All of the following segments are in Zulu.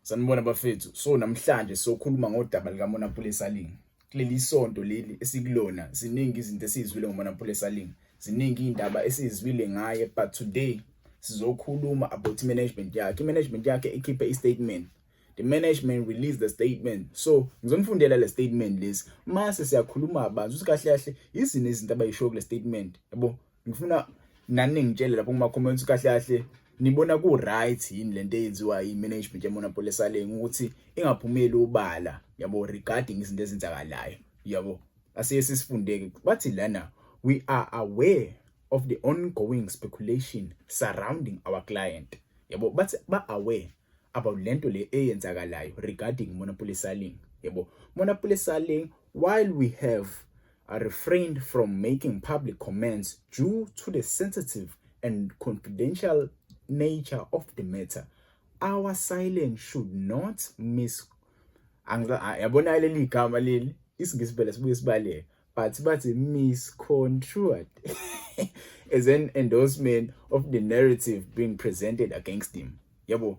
Sanibona bafethu. So namhlanje sokhuluma ngodaba likaMonopoly Saling. Kuleli sonto leli esikulona ziningi izinto esizwile ngoMonopoly Saling. Ziningi indaba esizwile ngaye, but today sizokhuluma about management yakhe. Management yakhe ikhiphe istatement. The management released the statement. So ngizonifundela le statement lesi. Mase siyakhuluma abantu ukuthi kahle kahle izini izinto abayisho kule statement. Yabo, ngifuna nani ngitshele lapho kuma comments kahle kahle nibona ku right yini lento eyenziwa imanagement yeMonopoly Saling ukuthi ingaphumeli ubala, yabo, regarding izinto ezenzakalayo. Yabo, asiye sisifundeke bathi lana, we are aware of the ongoing speculation surrounding our client. Yabo, bathi ba aware about lento le eyenzakalayo regarding Monopoly Saling. Yabo, Monopoly Saling, while we have refrained from making public comments due to the sensitive and confidential nature of the matter, our silence should not yabona leli gama leli isingisibele sibuye sibale but misconstrued as an endorsement of the narrative being presented against him. Yabo,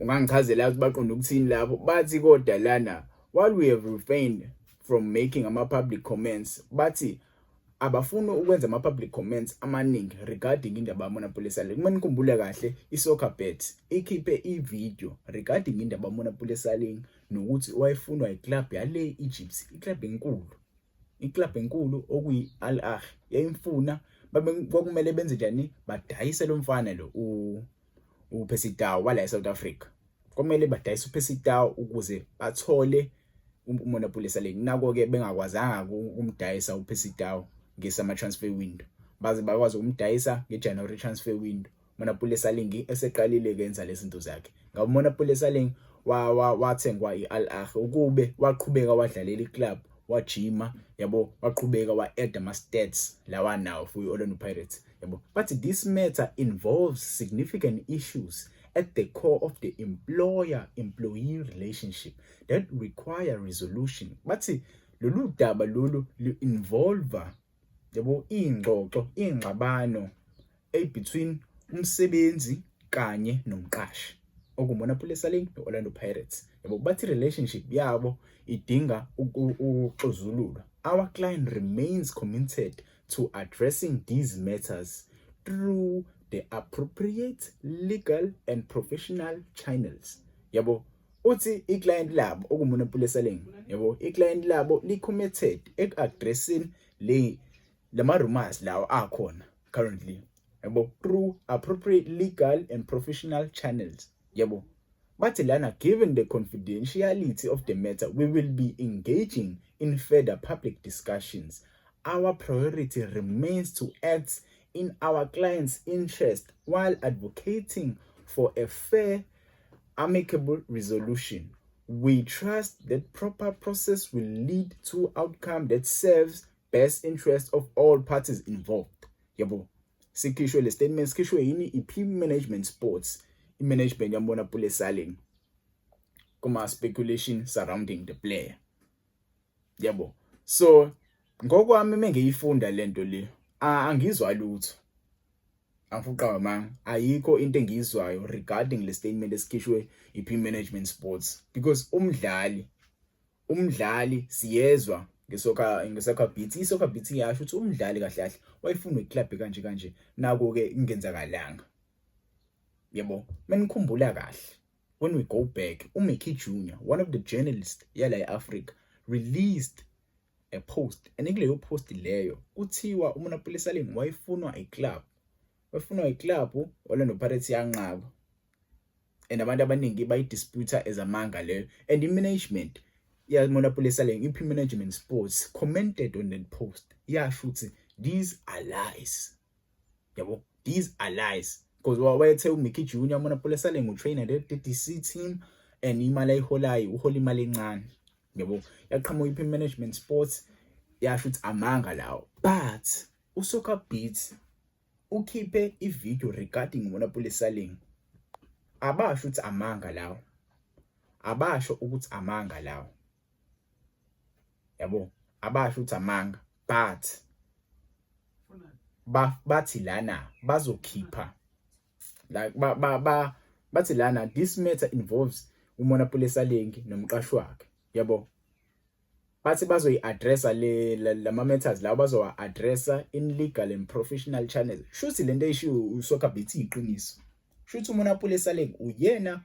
ungangichazela ukuthi baqonda ukuthini lapho. Bathi kodwa lana, while we have refrained from making public comments, bathi abafuna ukwenza ama-public comments amaningi regarding indaba yaMonopoly Saling. Uma nikhumbula kahle, iSoccerbet ikhiphe i-video regarding indaba yaMonopoly Saling nokuthi wayefunwa iclub yale Egypt, iclub enkulu okuyi-Al Ahly yayimfuna. Kwakumele benze njani? Badayise lo mfana lo uPercy Tau wala eSouth Africa. Kumele badayise uPercy Tau ukuze bathole uMonopoly Saling. Nako-ke bengakwazanga ukumdayisa uPercy Tau ngesama transfer window, baze bakwazi ukumdayisa ngeJanuary transfer window. Monopoly Saling eseqalile kenza lezi zinto zakhe. Ngabo Monopoly Saling wathengwa iAl Ahly ukube waqhubeka wadlalela iclub, wajima, yabo, waqhubeka wa-add ama-stats lawa nawo for iOrlando Pirates. Yabo, but this matter involves significant issues at the core of the employer-employee relationship that require resolution. Bathi lolu daba lolu involve, yabo, ingxabano between umsebenzi kanye nomqashi okuMonopoly Saling noOrlando Pirates. Yabo, bathi relationship yabo idinga ukuxazululwa. Our client remains committed to addressing these matters through the appropriate legal and professional channels. Yabo, uthi i-client labo okuMonopoly Saling, yabo, i-client labo li-committed ek-addressing lama-rumors lawo akhona currently, yabo, through appropriate legal and professional channels. Yabo, but lana, given the confidentiality of the matter, we will be engaging in further public discussions. Our priority remains to act in our client's interest while advocating for a fair, amicable resolution. We trust that proper process will lead to outcome that serves best interest of all parties involved. Yabo, sikhishwe le statement sikhishwe yini iP Management Sports, i-management yaMonopoly Saling, kuma speculation surrounding the player. Yabo, so ngokwami mengiyifunda lento le angizwa lutho, angifuqa manga, ayikho into engiyizwayo regarding le statement esikhishwe iP Management Sports, because umdlali siyezwa ngeSoccerbet, iSoccerbet yasho ukuthi umdlali kahle kahle wayefuna iclub kanje nako-ke ingenzakalanga. Yabo, menikhumbula kahle, when we go back, uMickey Jr., one of the journalists yala eAfrica, released a post, and kuleyo post leyo kuthiwa uMonopoly Saling wayefunwa iclub Orlando Pirates yanqaba, and abantu abaningi bayidisputa as amanga leyo, and the-management yaMonopoly Saling, iP Management Sports, commented on that post. Yasho ukuthi these are lies. Yabo, these are lies. Because wayethe uMickey Jr. Monopoly Saling utrainer the team and imali ayiholayo uhola imali encane. Yabo, yaqhamuka iP Management Sports yasho ukuthi amanga lawo. But uSoccerbet ukhiphe ivideo regarding Monopoly Saling. Abasho ukuthi amanga lawo. Yabo, abasho ukuthi amanga, but bathi lana bazokhipha like bathi lana this matter involves uMonapule Salengi nomqashi wakhe yabo. Bathi bazoyi-addressa lama matters la bazowa-addressa in legal and professional channels. Shuthi lento eyishiwo uSoccer Bet iqiniso. Shuthi uMonapule Salengi uyena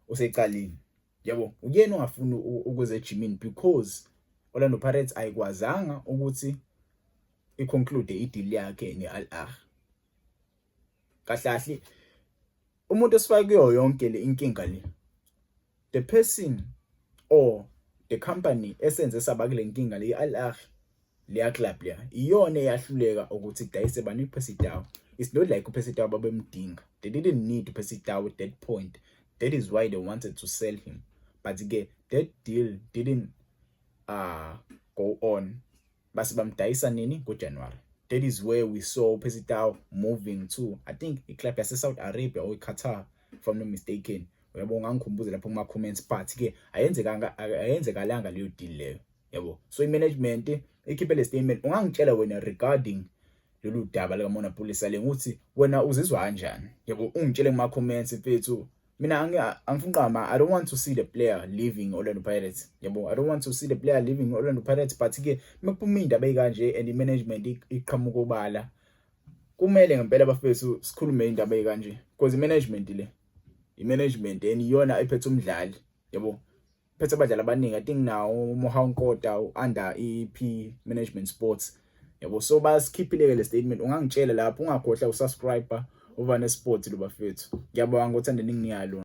osecaleni. Yabo, uyena ongafuni ukuze ejimini because Orlando Pirates ayikwazanga ukuthi iconclude ideal yakhe neAl Ahly. Kahlahle umuntu osifake yonke le inkinga le, the person or the company esenze sabakule nkinga le iAl Ahly leya club leya iyona eyahluleka ukuthi idayise bani uPercy Tau. It's not like uPercy Tau babemdinga. They didn't need uPercy Tau at that point. That is why they wanted to sell him. But again, that deal didn't go on. Basi bamdayisa nini ngoJanuary. That is where we saw uPercy Tau moving to, I think, a club yase Saudi Arabia or Qatar, if I'm not mistaken. Uyabo ngangikhumbuza lapho kuma comments part ke ayenzekalanga leyo deal leyo. Yabo. So imanagement ikhiphe le statement ungangitshela wena regarding lolu daba lika Monapule Salengi uthi wena uzizwa kanjani. Yabo ungitshele kuma comments mfethu. Mina angifungqama, I don't want to see the player leaving Orlando Pirates. Yabo, I don't want to see the player leaving Orlando Pirates, but ke mekuphuma indaba ekanje and management iqhamuka obala. Kumele ngempela bafethu sikhulume indaba ekanje because i-management and iyona ephethe umdlali. Yabo. Phethe abadlali abaningi, I think now Moha Nkota under EP Management Sports. Yabo, so basikhiphile le statement. Ungangitshela lapho ungakhohlwa usubscribe over neSport lo bafethu. Ngiyabonga ngokuthanda ningiyalo.